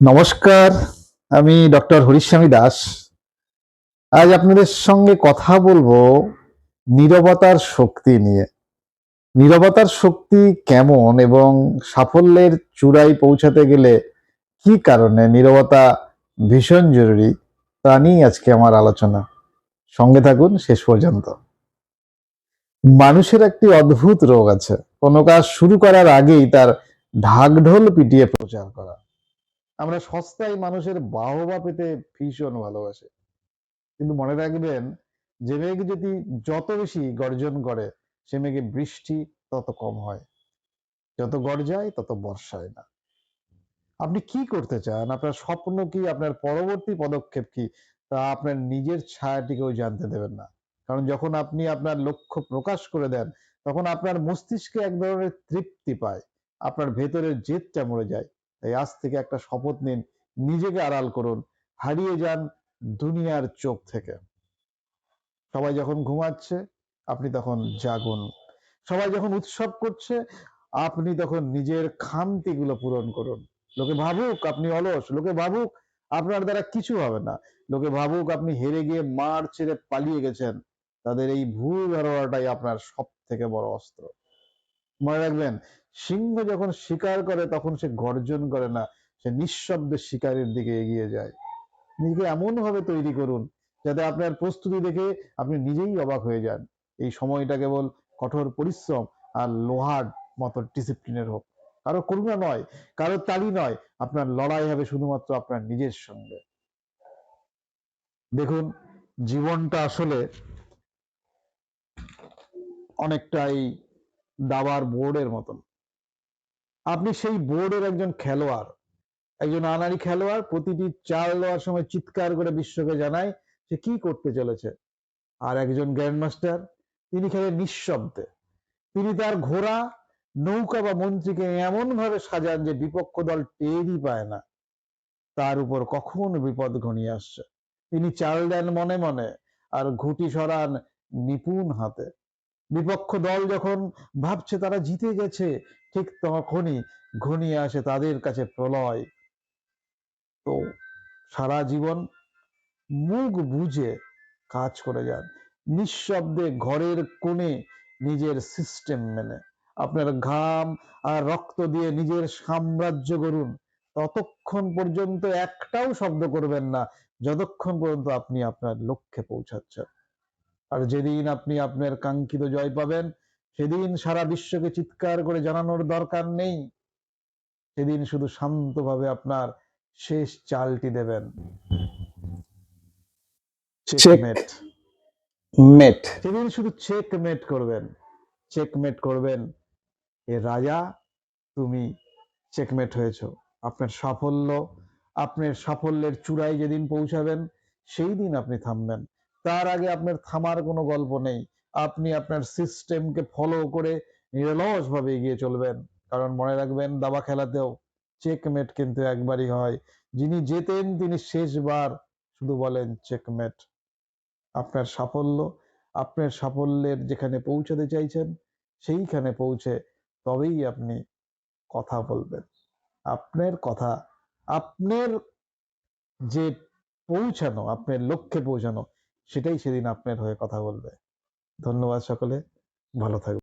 নমস্কার, আমি ডক্টর হরিস্বামী দাস। আজ আপনাদের সঙ্গে কথা বলবো নীরবতার শক্তি নিয়ে। নীরবতার শক্তি কেমন এবং সাফল্যের চূড়ায় পৌঁছাতে গেলে কি কারণে নীরবতা ভীষণ জরুরি, তা নিয়েই আজকে আমার আলোচনা। সঙ্গে থাকুন শেষ পর্যন্ত। মানুষের একটি অদ্ভুত রোগ আছে, কোনো কাজ শুরু করার আগেই তার ঢাকঢোল পিটিয়ে প্রচার করা। আমরা সস্তায় মানুষের বাহবা পেতে ভীষণ ভালোবাসি, কিন্তু মনে রাখবেন, যে মেঘ যদি যত বেশি গর্জন করে সে মেঘে বৃষ্টি তত কম হয়, যত গর্জায় তত বর্ষায় না। আপনি কি করতে চান, আপনার স্বপ্ন কি, আপনার পরবর্তী পদক্ষেপ কি, তা আপনার নিজের ছায়াটিকেও জানতে দেবেন না। কারণ যখন আপনি আপনার লক্ষ্য প্রকাশ করে দেন, তখন আপনার মস্তিষ্কে এক ধরনের তৃপ্তি পায়, আপনার ভেতরের জেদটা মরে যায়। তাই আজ থেকে একটা শপথ নিন, নিজেকে আড়াল করুন, হারিয়ে যান দুনিয়ার চোখ থেকে। সবাই যখন ঘুমাচ্ছে আপনি তখন জাগুন, সবাই যখন উৎসব করছে আপনি তখন নিজের খামতিগুলো পূরণ করুন। লোকে ভাবুক আপনি অলস, লোকে ভাবুক আপনার দ্বারা কিছু হবে না, লোকে ভাবুক আপনি হেরে গিয়ে মার ছেড়ে পালিয়ে গেছেন, তাদের এই ভুল ধারণাটাই আপনার সব থেকে বড় অস্ত্র। মনে রাখবেন, সিংহ যখন শিকার করে তখন সে গর্জন করে না, সে নিঃশব্দে শিকারের দিকে এগিয়ে যায়। নিজেকে এমন ভাবে তৈরি করুন যাতে আপনার প্রস্তুতি দেখে আপনি নিজেই অবাক হয়ে যান। এই সময়টা কেবল কঠোর পরিশ্রম আর লোহার মতো ডিসিপ্লিনের হোক, কারো করুণা নয়, কারো তালি নয়, আপনার লড়াই হবে শুধুমাত্র আপনার নিজের সঙ্গে। দেখুন, জীবনটা আসলে অনেকটাই দাবার বোর্ডের মতন। আপনি সেই বোর্ডের একজন খেলোয়াড়, একজন আনাড়ি খেলোয়াড় প্রতিটি চাল দেওয়ার সময় চিৎকার করে বিশ্বকে জানায় সে কি করতে চলেছে। আর একজন গ্র্যান্ডমাস্টার, তিনি খেলেন নিঃশব্দে। তিনি তার ঘোড়া, নৌকা বা মন্ত্রীকে এমন ভাবে সাজান যে বিপক্ষ দল টেরই পায় না তার উপর কখন বিপদ ঘনিয়ে আসছে। তিনি চাল দেন মনে মনে আর ঘুঁটি সরান নিপুণ হাতে। বিপক্ষ দল যখন ভাবছে তারা জিতে গেছে, ঠিক তখনই ঘনিয়ে আসে তাদের কাছে প্রলয়। তো সারা জীবন মুখ বুজে কাজ করে যান, নিঃশব্দে ঘরের কোণে নিজের সিস্টেম মেনে। আপনার ঘাম আর রক্ত দিয়ে নিজের সাম্রাজ্য গড়ুন। ততক্ষণ পর্যন্ত একটাও শব্দ করবেন না যতক্ষণ পর্যন্ত আপনি আপনার লক্ষ্যে পৌঁছাচ্ছেন। আর যেদিন আপনি আপনার কাঙ্ক্ষিত জয় পাবেন, সেদিন সারা বিশ্বকে চিৎকার করে জানানোর দরকার নেই, সেদিন শুধু শান্তভাবে আপনার শেষ চালটি দেবেন। চেকমেট। মেট, সেদিন শুধু চেকমেট করবেন, চেকমেট করবেন। এ রাজা, তুমি চেকমেট হয়েছ। আপনার সাফল্য, আপনার সাফল্যের চূড়ায় যেদিন পৌঁছাবেন সেই দিন আপনি থামবেন। তার আগে আপনার থামার কোনো গল্প নেই। আপনি আপনার সিস্টেমকে ফলো করে নিরলস ভাবে এগিয়ে চলবেন। কারণ মনে রাখবেন, দাবা খেলাতেও চেকমেট কিন্তু একবারই হয়। যিনি জেতেন তিনি শেষবার শুধু বলেন চেকমেট। আপনার সাফল্য, আপনার সাফল্যের যেখানে পৌঁছাতে চাইছেন সেইখানে পৌঁছে তবেই আপনি কথা বলবেন। আপনার কথা, আপনার যে পৌঁছানো, আপনার লক্ষ্যে পৌঁছানো, সেটাই সেদিন আপনার হয়ে কথা বলবে। ধন্যবাদ সকলে, ভালো থাকবেন।